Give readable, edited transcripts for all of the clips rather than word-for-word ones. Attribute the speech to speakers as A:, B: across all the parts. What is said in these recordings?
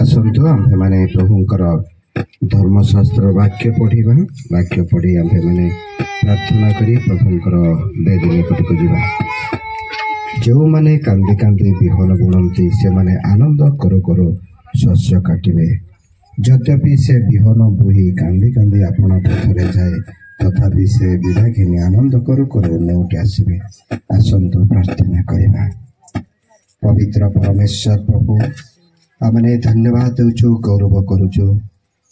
A: आसतु आम्भे माने प्रभुंकर धर्मशास्त्र वाक्य पढ़ा वाक्य पढ़ी आम्भे माने प्रार्थना करी प्रभुंकर वेद निकट को जीवा। जो माने कांदी कांदी विहन बुणती से माने आनंद करो करो शस्य काटिबे। यद्यपि से विहन बोही कांदी कांदी आपण पथरे जाए तथापि से विदा घिनी आनंद करो करो नेउटी आसबे। आसतु प्रार्थना करिबा। पवित्र परमेश्वर प्रभु आमने धन्यवाद देउछु गौरव करुछु।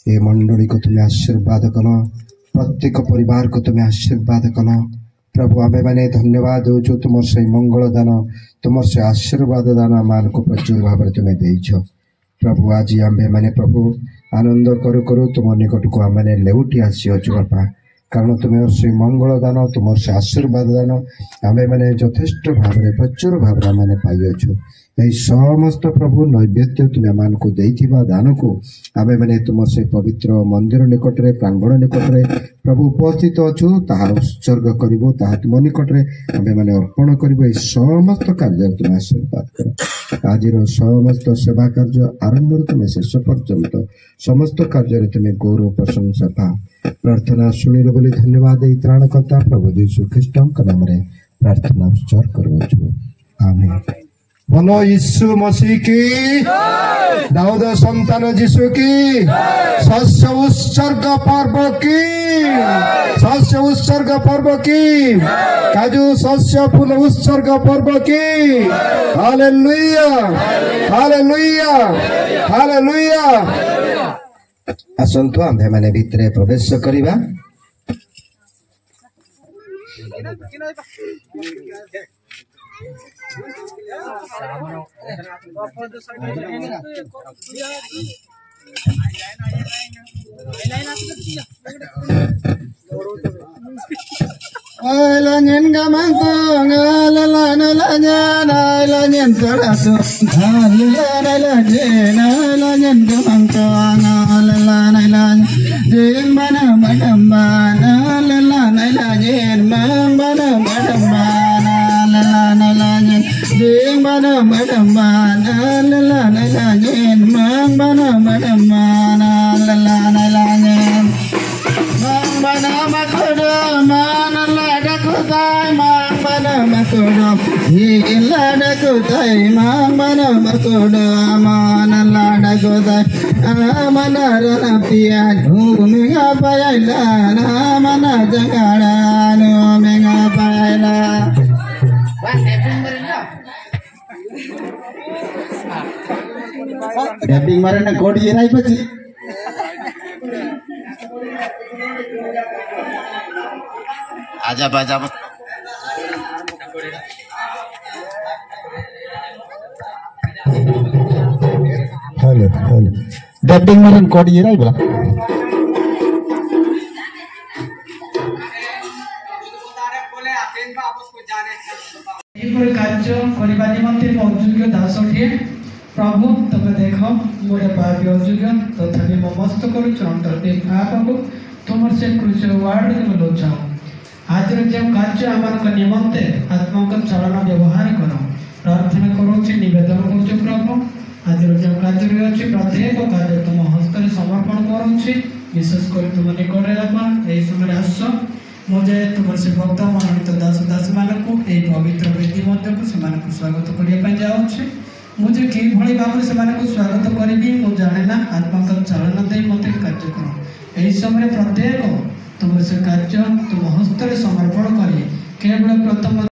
A: ए मंडली को तुम्हें आशीर्वाद कल, प्रत्येक परिवार को तुम्हें आशीर्वाद कल। प्रभु आमे मैंने धन्यवाद दौचु तुम से मंगल दान तुम से आशीर्वाद दान मान को प्रचुर भाव में तुम्हें देछ प्रभु आज आमे मैंने प्रभु आनंद करू करू तुम निकट को आम लेउटी आसीअछु बापा कारण तुम से मंगल दान तुम से आशीर्वाद दान आमे मैंने यथेष्ट भाव में प्रचुर भाव में पाइछु यही समस्त प्रभु नैवेद्य तुम्हें मान को देथिबा दान को आमे मैंने तुम से पवित्र मंदिर निकट रे प्रांगण निकट रे प्रभु उपस्थित अच्छु ताहार उत्सर्ग करिवो ताहा तुम निकट रे आमे मैंने अर्पण करिवो एई समस्त कार्य तुम आशीर्वाद कर आजिर समस्त सेवा कार्य आरंभ तुम शेष पर्यंत समस्त कार्य तुम गौरव प्रशंसा पा प्रार्थना सुनिल बोली धन्यवाद एई त्राणकर्ता प्रभु यीशु ख्रीष्टଙ୍କ नामରେ प्रार्थना उच्चार करूछु आमेन। बोलो यीशु मसीह की दाऊद संतान यीशु की शस्य उत्सर्ग पर्व की काजू शस्य फूल उत्सर्ग पर्व की हालेलुया हालेलुया हालेलुया। आसंतु आम्भे माने भितरे प्रवेश करिबा। Alanyen gamantong alanyen alanyen taraso alanyen gamantong alanyen jeng mana madamban alanyen mang mana madamban alanyen jeng mana madamban alanyen mang mana madamban alanyen mang mana makodo manala kutai mang mana makodo ilada kutai mang mana makodo manala kutai amana ranapia menga paila amana jangara menga paila Dabbing marana kodi yerai pachi आजा बाजा hello hello dubbing में code ये रही बोला
B: एपर कार्य करिबा निमंते अयोग्य दासठिए प्रभु तबे देखो मोरे पापी अयोग्य तथापि म मस्त करू चंतर दे आपको तुमर से क्रूस वार्ड में लो जाओ आज जो कार्य आम निमंते आत्मा चलन व्यवहार कर प्रार्थना करुच्ची नवेदन करुच्च प्रभु आज जो कार्य अच्छी प्रत्येक कार्य तुम हस्त समर्पण करुच्ची विशेषकर तुम निकट यही समय आस मुझे तुम से भक्त मनोनीत दास दास मानक पवित्र वेदी मध्य को स्वागत करने जाऊँगी मुझे कि भाव से स्वागत करी मुझे जाने ना आत्मा चालन दे मत कार्यक्रम यही समय प्रत्येक तुम से कार्य तुम हस्त समर्पण कर केवल प्रथम